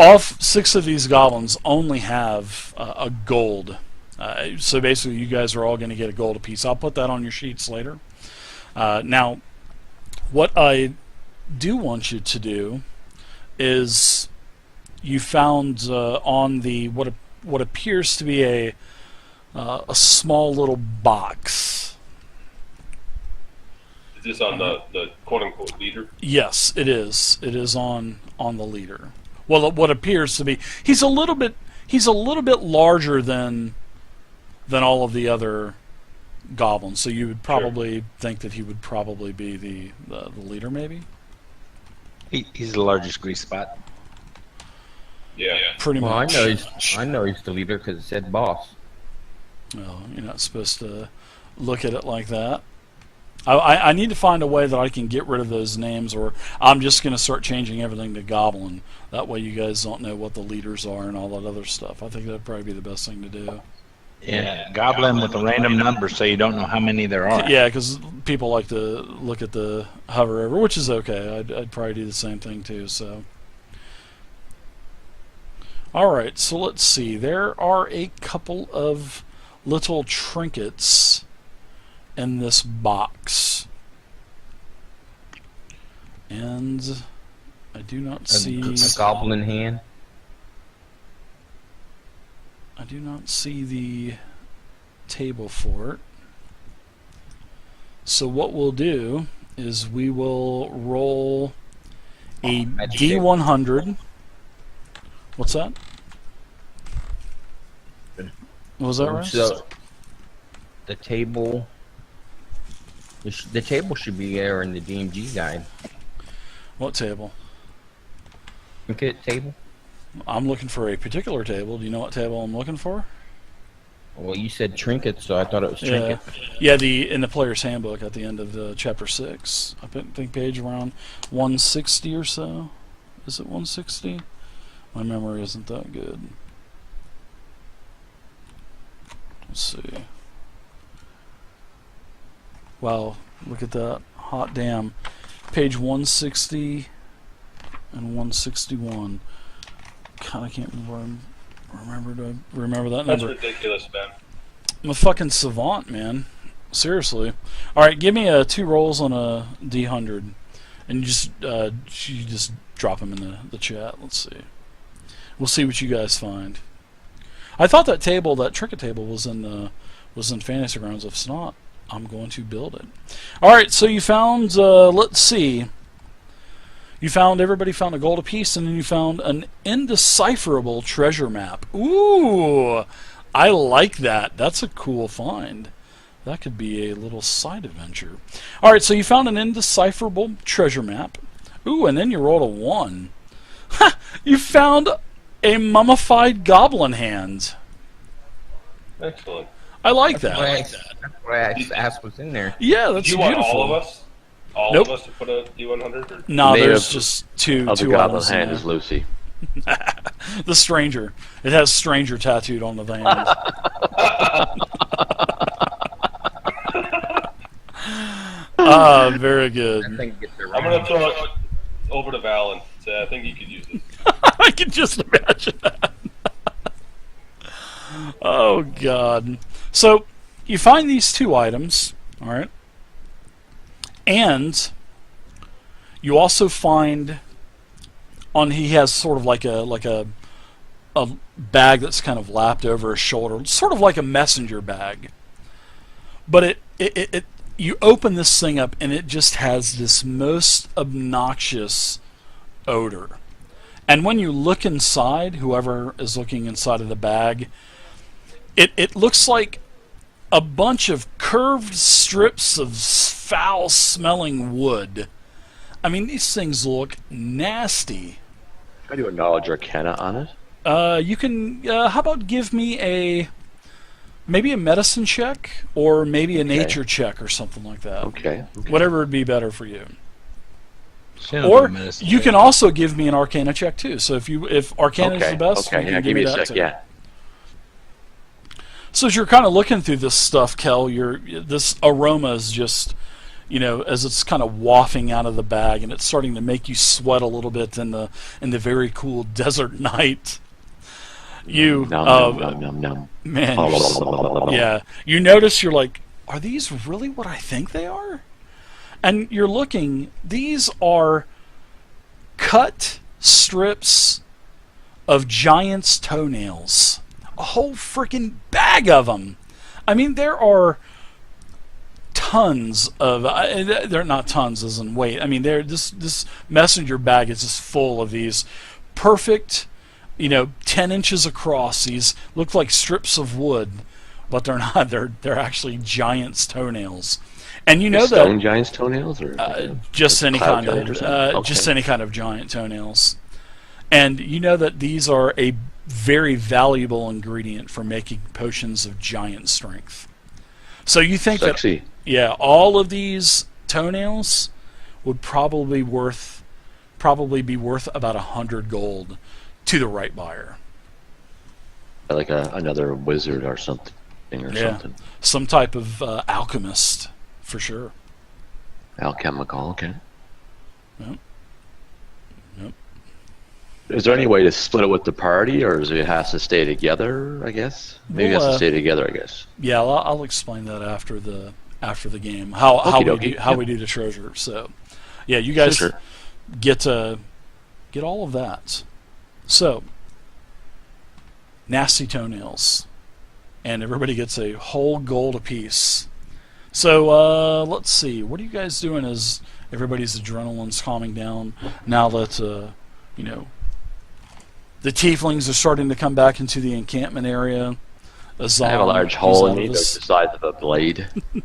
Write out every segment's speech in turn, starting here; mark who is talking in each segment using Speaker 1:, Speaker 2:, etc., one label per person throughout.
Speaker 1: all 6 of these goblins only have a gold. So basically, you guys are all going to get a gold apiece. I'll put that on your sheets later. Now, what I do want you to do is you found on the what appears to be a small little box.
Speaker 2: Is this on the quote-unquote leader?
Speaker 1: Yes, it is. It is on the leader. Well, what appears to be, he's a little bit larger than all of the other goblins. So you would probably think that he would probably be the leader, maybe.
Speaker 3: He's the largest grease spot.
Speaker 2: Yeah.
Speaker 1: Pretty much.
Speaker 4: I know he's the leader because it said boss.
Speaker 1: Well, you're not supposed to look at it like that. I need to find a way that I can get rid of those names, or I'm just going to start changing everything to Goblin. That way you guys don't know what the leaders are and all that other stuff. I think that'd probably be the best thing to do.
Speaker 3: Yeah, Goblin with a random number so you don't know how many there are.
Speaker 1: Yeah, because people like to look at the hover over, which is okay. I'd probably do the same thing too. So, all right. So let's see. There are a couple of little trinkets in this box, and I do not see
Speaker 4: a goblin hand.
Speaker 1: I do not see the table for it. So what we'll do is we will roll a D100. What's that? Was that right?
Speaker 4: So the table. The table should be there in the DMG guide.
Speaker 1: What table?
Speaker 4: Trinket table?
Speaker 1: I'm looking for a particular table. Do you know what table I'm looking for?
Speaker 4: Well, you said trinket, so I thought it was trinket.
Speaker 1: Yeah, in the player's handbook at the end of chapter 6. I think page around 160 or so. Is it 160? My memory isn't that good. Let's see. Wow, look at that. Hot damn. Page 160 and 161. God, I can't remember that number.
Speaker 2: That's ridiculous, man.
Speaker 1: I'm a fucking savant, man. Seriously. Alright, give me 2 rolls on a D100. And you just drop them in the chat. Let's see. We'll see what you guys find. I thought that trinket table was in Fantasy Grounds. If it's not, I'm going to build it. Alright, so you found, let's see. Everybody found a gold apiece, and then you found an indecipherable treasure map. Ooh, I like that. That's a cool find. That could be a little side adventure. Alright, so you found an indecipherable treasure map. Ooh, and then you rolled a 1. Ha! You found a mummified goblin hand.
Speaker 2: Excellent.
Speaker 1: I like that.
Speaker 4: That's why I asked what's in there.
Speaker 1: Yeah, that's beautiful.
Speaker 2: Do you want all of us?
Speaker 1: Nope.
Speaker 2: All of us to put a D100?
Speaker 1: No,
Speaker 5: Name
Speaker 1: there's
Speaker 5: of-
Speaker 1: just two
Speaker 5: Of the
Speaker 1: two
Speaker 5: goblin
Speaker 1: items in
Speaker 5: hand
Speaker 1: there.
Speaker 5: is Lucy.
Speaker 1: The stranger. It has stranger tattooed on the van. Very good.
Speaker 4: I think get the
Speaker 2: I'm going to throw it over to Val and say, I think you could use it.
Speaker 1: I can just imagine that. Oh, God. So, you find these 2 items, alright? And you also find he has sort of like a bag that's kind of lapped over his shoulder, sort of like a messenger bag. But you open this thing up and it just has this most obnoxious odor. And when you look inside, whoever is looking inside of the bag, it looks like a bunch of curved strips of foul-smelling wood. I mean, these things look nasty.
Speaker 5: How do you acknowledge Arcana on it?
Speaker 1: You can. How about give me maybe a medicine check, or maybe a nature check, or something like that.
Speaker 5: Okay.
Speaker 1: Whatever would be better for you.
Speaker 3: Sounds
Speaker 1: Or
Speaker 3: like medicine.
Speaker 1: you can also give me an Arcana check too. So if Arcana is the best,
Speaker 5: Okay,
Speaker 1: you can
Speaker 5: yeah,
Speaker 1: give me
Speaker 5: me a
Speaker 1: that
Speaker 5: sec.
Speaker 1: too.
Speaker 5: Yeah.
Speaker 1: So as you're kind of looking through this stuff, Kel, this aroma is just as it's kind of wafting out of the bag, and it's starting to make you sweat a little bit in the very cool desert night. You man, yeah, you notice, you're like, are these really what I think they are? And you're looking, these are cut strips of giant's toenails. A whole freaking bag of them. I mean, there are tons of, they're not tons as in weight. I mean, this messenger bag is just full of these perfect, 10 inches across. These look like strips of wood, but they're not. They're actually giant's toenails. And
Speaker 5: stone giant's toenails, or
Speaker 1: just any kind of
Speaker 5: okay.
Speaker 1: just any kind of giant toenails. And that these are a very valuable ingredient for making potions of giant strength. So you think
Speaker 5: Sexy.
Speaker 1: that all of these toenails would probably be worth about 100 gold to the right buyer.
Speaker 5: Like another wizard or something, something.
Speaker 1: Some type of alchemist, for sure.
Speaker 5: Alchemical, okay.
Speaker 1: Yep.
Speaker 5: Is there any way to split it with the party, or does it have to stay together, I guess? Maybe it has to stay together, I guess.
Speaker 1: Yeah, I'll explain that after the game. How we do the treasure. So, yeah, you guys get all of that. So, nasty toenails, and everybody gets a whole gold apiece. So let's see. What are you guys doing as everybody's adrenaline's calming down now that the tieflings are starting to come back into the encampment area?
Speaker 5: I have a large hole in me that's the size of a blade.
Speaker 1: You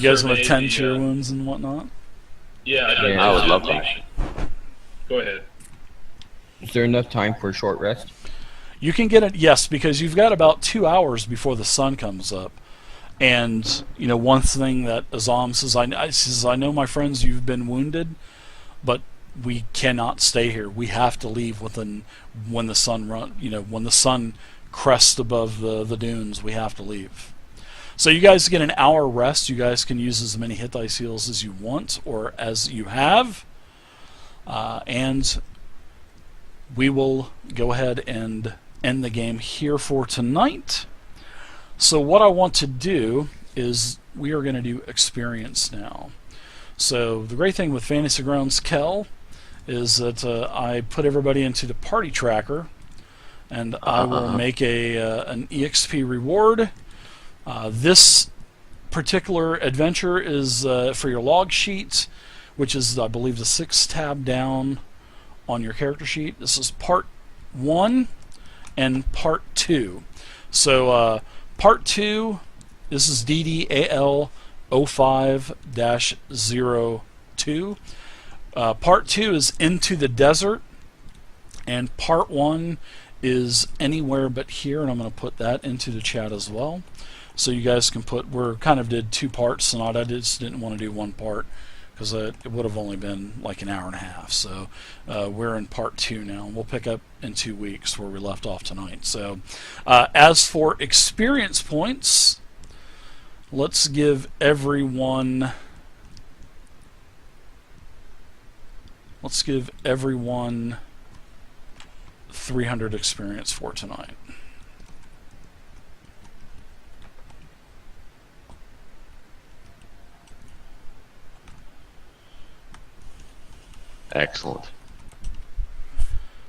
Speaker 1: guys want to tend to your wounds and whatnot?
Speaker 2: Yeah,
Speaker 5: I would love that.
Speaker 2: Go ahead.
Speaker 4: Is there enough time for a short rest?
Speaker 1: You can get it, yes, because you've got about 2 hours before the sun comes up. And one thing that Azam says, I know, my friends, you've been wounded, but we cannot stay here. We have to leave when the sun crests above the dunes. We have to leave. So you guys get an hour rest. You guys can use as many hit dice heals as you want or as you have, and we will go ahead and end the game here for tonight. So what I want to do is we are going to do experience now. So the great thing with Fantasy Grounds Kel is that I put everybody into the party tracker, and I will make an EXP reward. This particular adventure is for your log sheet, which is, I believe, the 6th tab down on your character sheet. This is part 1 and part 2. So part 2, this is DDAL05-02. Part 2 is Into the Desert, and part 1 is Anywhere But Here, and I'm going to put that into the chat as well. So you guys can we kind of did 2 parts tonight. I just didn't want to do 1 part because it would have only been like an hour and a half. So we're in part 2 now. We'll pick up in 2 weeks where we left off tonight. So as for experience points, let's give everyone 300 experience for tonight.
Speaker 5: Excellent.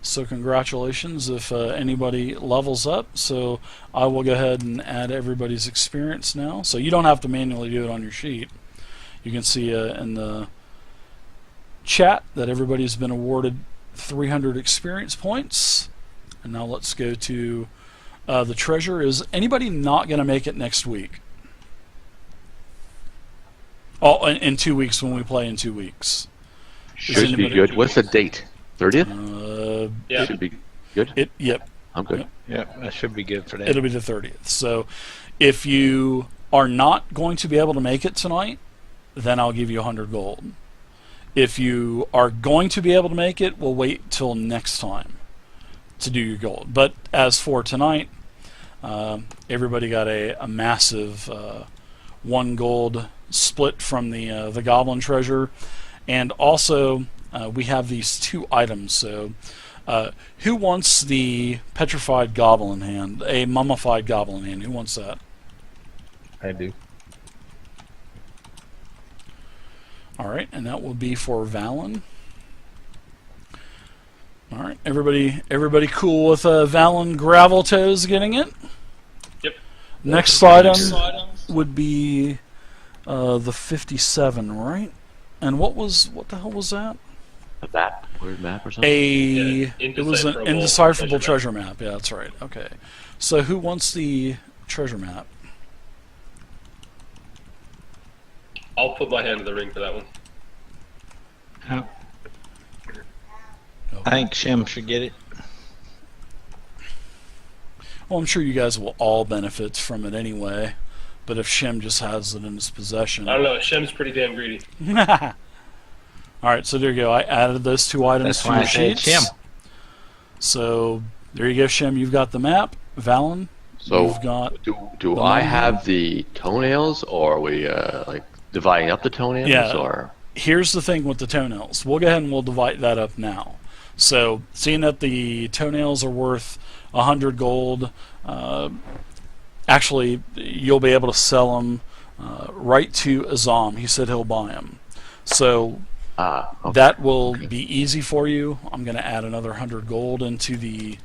Speaker 1: So congratulations if anybody levels up. So I will go ahead and add everybody's experience now. So you don't have to manually do it on your sheet. You can see in the chat that everybody's been awarded 300 experience points. And now let's go to the treasure. Is anybody not going to make it next week? Oh, in 2 weeks when we play in 2 weeks.
Speaker 5: Should be good. What's the date? 30th?
Speaker 2: Yeah.
Speaker 5: Should be good?
Speaker 1: Yep.
Speaker 5: I'm good.
Speaker 3: Yep, that should be good for that.
Speaker 1: It'll be the 30th. So if you are not going to be able to make it tonight, then I'll give you 100 gold. If you are going to be able to make it, we'll wait till next time to do your gold. But as for tonight, everybody got a massive 1 gold split from the goblin treasure, and also we have these 2 items. So, who wants the petrified goblin hand, a mummified goblin hand? Who wants that?
Speaker 4: I do.
Speaker 1: All right, and that will be for Valen. All right, everybody cool with Valen Gravel Toes getting it?
Speaker 2: Yep.
Speaker 1: Next item would be the 57, right? And what the hell was that?
Speaker 5: A map, word map or something.
Speaker 1: It was an indecipherable treasure map. Yeah, that's right. Okay, so who wants the treasure map?
Speaker 2: I'll put my hand in the ring for that one.
Speaker 3: Oh. I think Shem should get it.
Speaker 1: Well, I'm sure you guys will all benefit from it anyway. But if Shem just has it in his possession,
Speaker 2: I don't know. Shem's pretty damn greedy.
Speaker 1: All right, so there you go. I added those 2 items
Speaker 3: That's
Speaker 1: to
Speaker 3: why
Speaker 1: your
Speaker 3: I said
Speaker 1: sheets.
Speaker 3: Shem.
Speaker 1: So there you go, Shem. You've got the map. Valen,
Speaker 5: So
Speaker 1: you've got
Speaker 5: do
Speaker 1: the
Speaker 5: I
Speaker 1: map.
Speaker 5: have the toenails, or are we like dividing up the toenails?
Speaker 1: Yeah.
Speaker 5: Or
Speaker 1: Here's the thing with the toenails. We'll go ahead and we'll divide that up now. So, seeing that the toenails are worth 100 gold, actually, you'll be able to sell them right to Azam. He said he'll buy them. So,
Speaker 5: okay.
Speaker 1: that will be easy for you. I'm going to add another 100 gold into the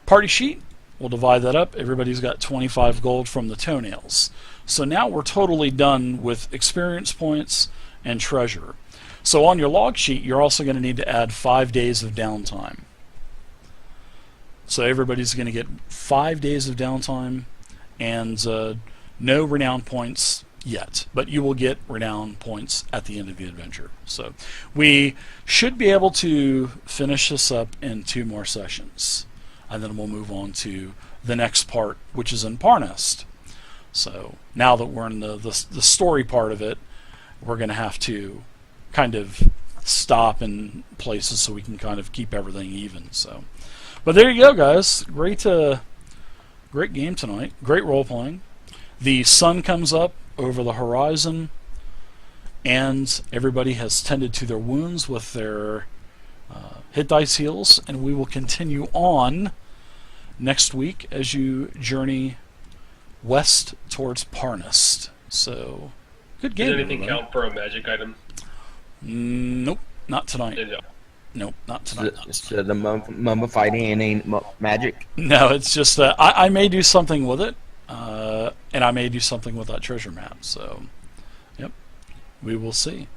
Speaker 1: party sheet. We'll divide that up. Everybody's got 25 gold from the toenails. So now we're totally done with experience points and treasure. So on your log sheet, you're also going to need to add 5 days of downtime. So everybody's going to get 5 days of downtime and no renown points yet, but you will get renown points at the end of the adventure. So we should be able to finish this up in 2 more sessions, and then we'll move on to the next part, which is in Parnest. So now that we're in the story part of it, we're going to have to kind of stop in places so we can kind of keep everything even. So, but there you go, guys. Great game tonight. Great role playing. The sun comes up over the horizon, and everybody has tended to their wounds with their hit dice heals, and we will continue on next week as you journey west towards Parnest. So, good game.
Speaker 2: Does anything
Speaker 1: everybody.
Speaker 2: count for a magic item?
Speaker 1: Nope, not tonight.
Speaker 2: No.
Speaker 1: Nope, not tonight.
Speaker 4: So the mummified hand ain't magic.
Speaker 1: No, it's just I may do something with it, and I may do something with that treasure map. So, yep, we will see.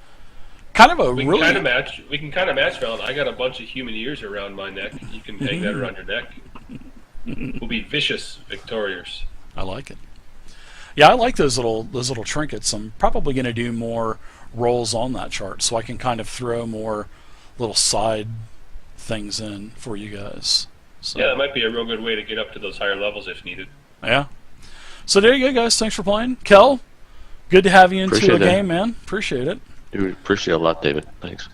Speaker 1: Kind of a
Speaker 2: We
Speaker 1: really
Speaker 2: can kind of match, Val. I got a bunch of human ears around my neck. You can hang that around your neck. We'll be vicious victorious.
Speaker 1: I like it. Yeah, I like those little trinkets. I'm probably going to do more rolls on that chart so I can kind of throw more little side things in for you guys. So,
Speaker 2: Yeah, that might be a real good way to get up to those higher levels if needed.
Speaker 1: yeah. So there you go, guys. Thanks for playing. Kel, good to have you into
Speaker 5: Appreciate
Speaker 1: a
Speaker 5: it.
Speaker 1: game, man. Appreciate it.
Speaker 5: Dude, appreciate it a lot, David. Thanks.